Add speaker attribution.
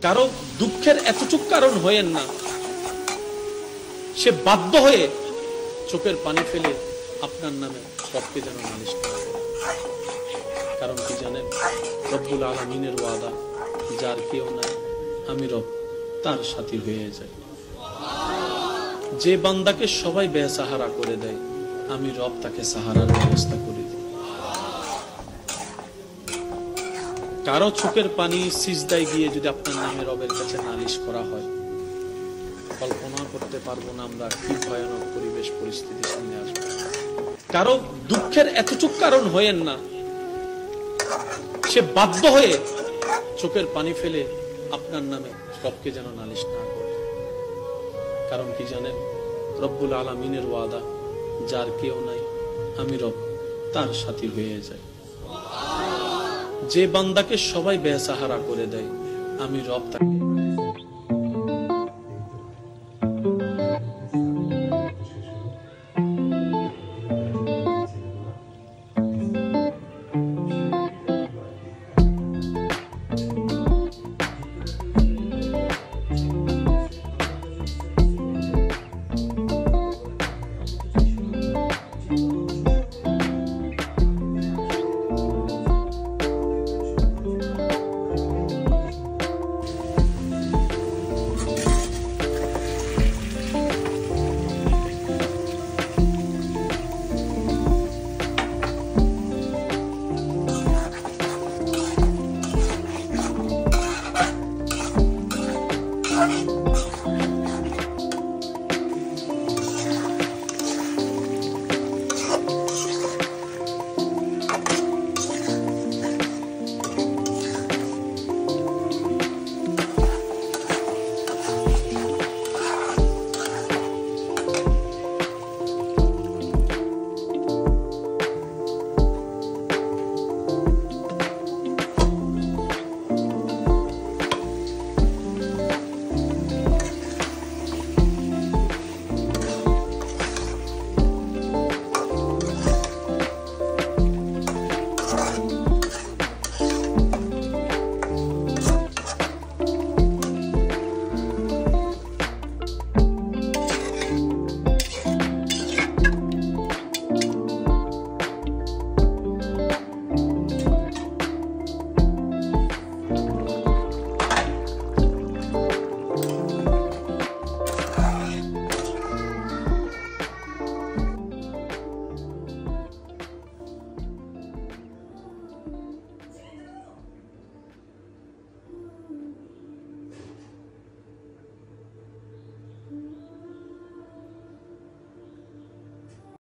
Speaker 1: কারো দুঃখের এতটুক কারণ হয়েন না সে বাধ্য হয়ে চোখের পানি ফেলে আপনার নামে রবকে যেন নালিশ করে। কারণ কি জানেন, রব্বুল আলামিনের ওয়াদা, যার কেউ নাই আমি রব তার সাথী হয়ে যাই। যে বান্দাকে সবাই বেসাহারা করে দেয় আমি রব তাকে সাহারার ব্যবস্থা করে দিই। কারো চোখের পানি সিজদায় গিয়ে যদি আপনার নামে রবের কাছে নালিশ করা হয়, কল্পনা করতে পারবো না আমরা কি ভয়ানক পরিবেশ পরিস্থিতি সামনে আসবে। কারো দুঃখের এতটুক কারণ হয়েন না সে বাধ্য হয়ে চোখের পানি ফেলে আপনার নামে রবকে যেন নালিশ না করে। কারণ কি জানেন, রব্বুল আলামিনের ওয়াদা, যার কেউ নাই আমি রব তার সাথী হয়ে যাই। যে বান্দাকে সবাই বেসাহারা করে দেয় আমি রব তাকে